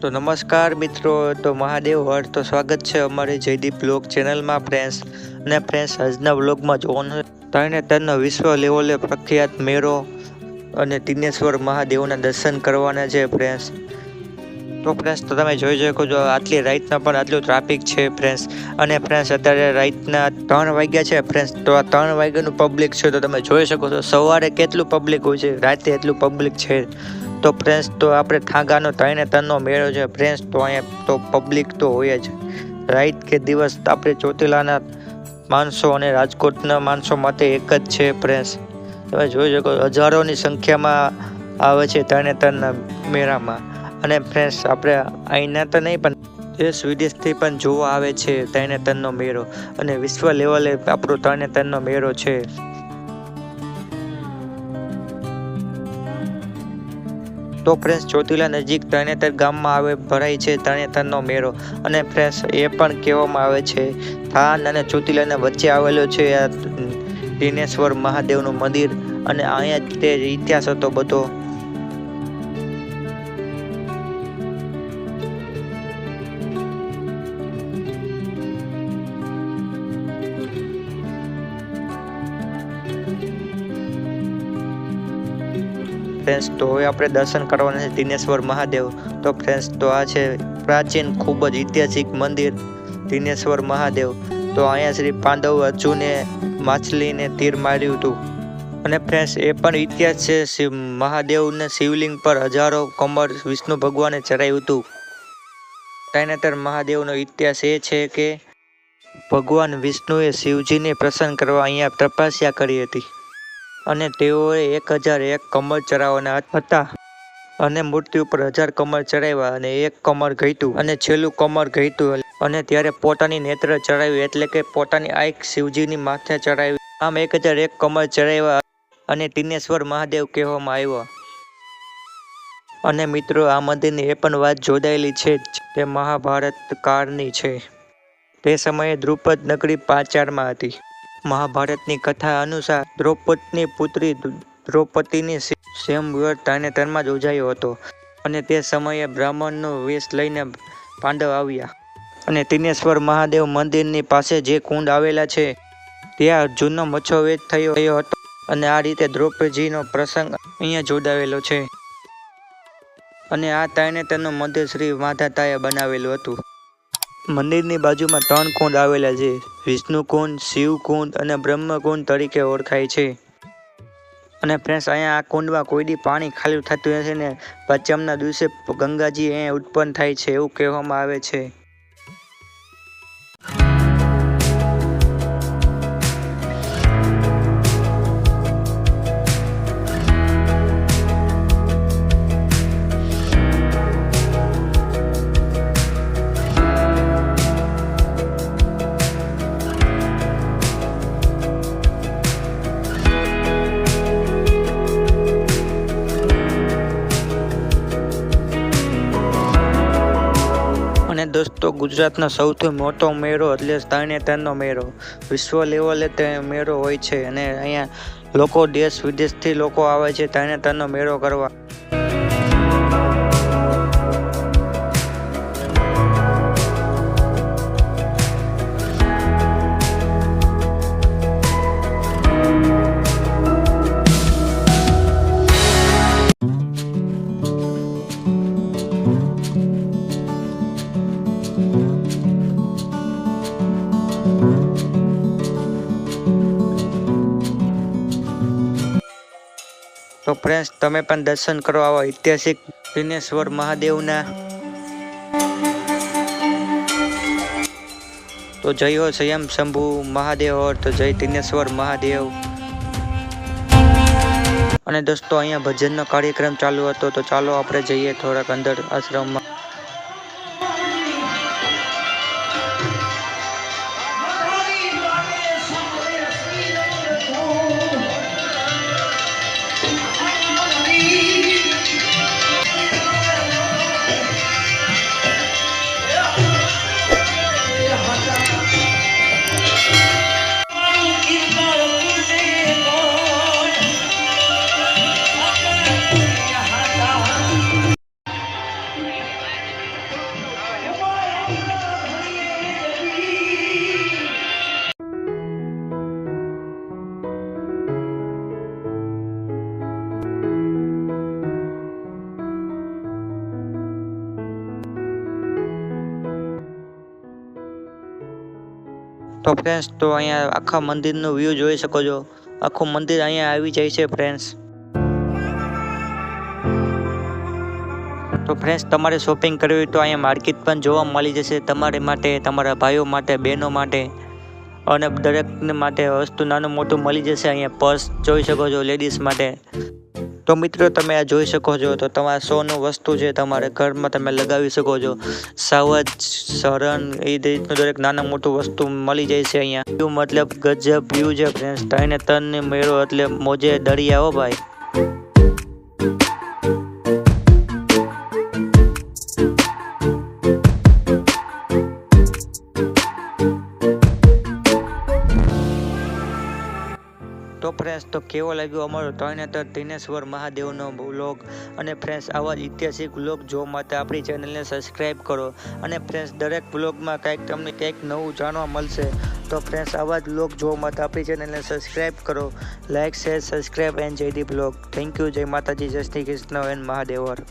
तो नमस्कार मित्रों। तो महादेव हर तो स्वागत है अमरी जयदीप ब्लॉग चेनल में फ्रेंड्स। ने फ्रेंड्स आजना ब्लॉग में जोવાનું તરણેતરનો વિશ્વ લેવલે પ્રખ્યાત મેળો અને તિનેશ્વર મહાદેવના દર્શન કરવાના છે ફ્રેન્ડ્સ। તો ફ્રેન્ડ્સ તો તમે જોઈ શકો છો આટલી રાતના પણ આટલું ટ્રાફિક છે ફ્રેન્ડ્સ। અને ફ્રેન્ડ્સ અત્યારે રાતના 3 વાગ્યા છે ફ્રેન્ડ્સ। તો આ 3 વાગ્યાનું પબ્લિક છે તો તમે જોઈ શકો છો સવારે કેટલું પબ્લિક હોય છે, રાતે એટલું પબ્લિક છે। तो फ्रेंड्स तो આપણે થાંગાનો તરણેતરનો મેળો છે ફ્રેન્ડ્સ। તો અહીંયા તો પબ્લિક તો હોય જ રાત કે દિવસ। આપણે ચોટીલાના માણસો અને રાજકોટના માણસો માટે એક જ છે ફ્રેન્ડ્સ। તમે જોઈ શકો હજારોની સંખ્યામાં આવે છે તરણેતરના મેળામાં। અને ફ્રેન્ડ્સ આપણે અહીંના તો નહીં પણ દેશ વિદેશથી પણ જોવા આવે છે તરણેતરનો મેળો। અને વિશ્વ લેવલે આપણો તરણેતરનો મેળો છે। तो फ्रेंड्स ચોટીલા નજીક તરણેતર ગામમાં આવે ભરાય છે તરણેતરનો મેળો। અને ફ્રેન્ડ્સ એ પણ કહેવામાં આવે છે થાન અને ચોટીલાના વચ્ચે આવેલો છે આ તિનેશ્વર મહાદેવનું મંદિર। અને અહીંયા જ તે ઇતિહાસ હતો બધો। फ्रेंड्स तो હવે આપણે દર્શન કરવાના છે તિનેશ્વર મહાદેવ। તો ફ્રેન્ડ્સ તો આ છે પ્રાચીન ખૂબ જ ઐતિહાસિક મંદિર તિનેશ્વર મહાદેવ। તો અહીંયા શ્રી પાંડવ અર્જુને માછલીને તીર માર્યું હતું। અને ફ્રેન્ડ્સ એ પણ ઇતિહાસ છે શિવ મહાદેવને શિવલિંગ પર હજારો કમળ વિષ્ણુ ભગવાને ચડાવ્યું હતું। તરણેતર મહાદેવનો ઇતિહાસ એ છે કે ભગવાન વિષ્ણુએ શિવજીને પ્રસન્ન કરવા અહીંયા તપસ્યા કરી હતી। અને તેઓએ 1001 કમળ ચડાવવાના હતા। અને મૂર્તિ ઉપર 1000 કમળ ચડાવ્યા અને એક કમળ ઘટ્યું અને છેલ્લું કમળ ઘટ્યું। અને ત્યારે પોતાની નેત્ર ચડાવ્યું એટલે કે પોતાની આંખ શિવજીની માથે ચડાવી। આમ 1001 કમળ ચડાવ્યા અને તિનેશ્વર મહાદેવ કહેવામાં આવ્યા। અને મિત્રો આ મંદિરની એ પણ વાત જોડાયેલી છે તે મહાભારત કાળની છે। તે સમયે દ્રુપદ નગરી પાંચાળમાં હતી। મહાભારતની કથા અનુસાર દ્રૌપદની પુત્રી દ્રૌપદીની સ્વયંવર તરણેતરમાં જ યોજાયો હતો। અને તે સમયે બ્રાહ્મણનો વેશ લઈને પાંડવ આવ્યા। અને તિનેશ્વર મહાદેવ મંદિરની પાસે જે કુંડ આવેલા છે ત્યાં અર્જુનનો મચ્છોવેધ થયો હતો। અને આ રીતે દ્રૌપદીનો પ્રસંગ અહીંયા જોડાવેલો છે। અને આ તરણેતરનું મંદિર શ્રી માધાતાએ બનાવેલું હતું। મંદિરની બાજુમાં 3 કુંડ આવેલા છે, વિષ્ણુ કુંડ, શિવ કુંડ અને બ્રહ્મ કુંડ તરીકે ઓળખાય છે। અને ફ્રેન્ડ્સ અહીંયા આ કુંડમાં કોઈ દી પાણી ખાલી થતું નથી ને પંચમના દિવસે ગંગાજી અહીંયા ઉત્પન્ન થાય છે એવું કહેવામાં આવે છે। અને દોસ્તો ગુજરાતનો સૌથી મોટો મેળો એટલે તરણેતરનો મેળો। વિશ્વ લેવલે તે મેળો હોય છે। અને અહીંયા લોકો દેશ વિદેશથી લોકો આવે છે તરણેતરનો મેળો કરવા। तो फ्रेंड्स તમે પણ દર્શન કરો આવા ઐતિહાસિક તિનેશ્વર મહાદેવના। તો જય હો સ્વયં શંભુ મહાદેવ और तो જય તિનેશ્વર મહાદેવ। અને દોસ્તો અહીંયા ભજનનો કાર્યક્રમ ચાલુ હતો તો ચાલો આપણે જઈએ થોડાક અંદર આશ્રમમાં। તો ફ્રેન્ડ્સ તો અહીંયા આખા મંદિરનો વ્યૂ જોઈ શકો છો. આખું મંદિર અહીંયા આવી જાય છે ફ્રેન્ડ્સ. તો ફ્રેન્ડ્સ તમારે શોપિંગ કરવી હોય તો અહીંયા માર્કેટ પણ જોવા મળી જશે તમારે માટે, તમારા ભાઈઓ માટે, બહેનો માટે અને દરેકને માટે વસ્તુ નાનું મોટું મળી જશે. અહીંયા પર્સ જોઈ શકો છો લેડીઝ માટે. તો મિત્રો તમે આ જોઈ શકો છો તો તમારા સોનું વસ્તુ છે તમારે ઘરમાં તમે લગાવી શકો છો. સાવજ, શરણ એ રીતનું દરેક નાના મોટું વસ્તુ મળી જાય છે અહીંયા. વ્યૂ મતલબ ગજબ વ્યૂ છે ફ્રેન્ડ્સ. ત્રણે ત્રણને મેળો એટલે મોજે દરિયા હો ભાઈ. તો ફ્રેન્ડ્સ તો કેવો લાગ્યો અમારો ત્રણેતર દિનેશ્વર મહાદેવનો વ્લોગ. અને ફ્રેન્ડ્સ આવા જ ઐતિહાસિક વ્લોગ જોવા માટે આપણી ચેનલને સબસ્ક્રાઈબ કરો. અને ફ્રેન્ડ્સ દરેક વ્લોગમાં તમને કંઈક નવું જાણવા મળશે. તો ફ્રેન્ડ્સ આવા જ વ્લોગ જોવા માટે આપણી ચેનલને સબસ્ક્રાઈબ કરો. લાઇક, શેર, સબસ્ક્રાઈબ એન્ડ જય દી વ્લોગ. Thank you. જય માતાજી, જય શ્રી કૃષ્ણ એન્ડ મહાદેવર.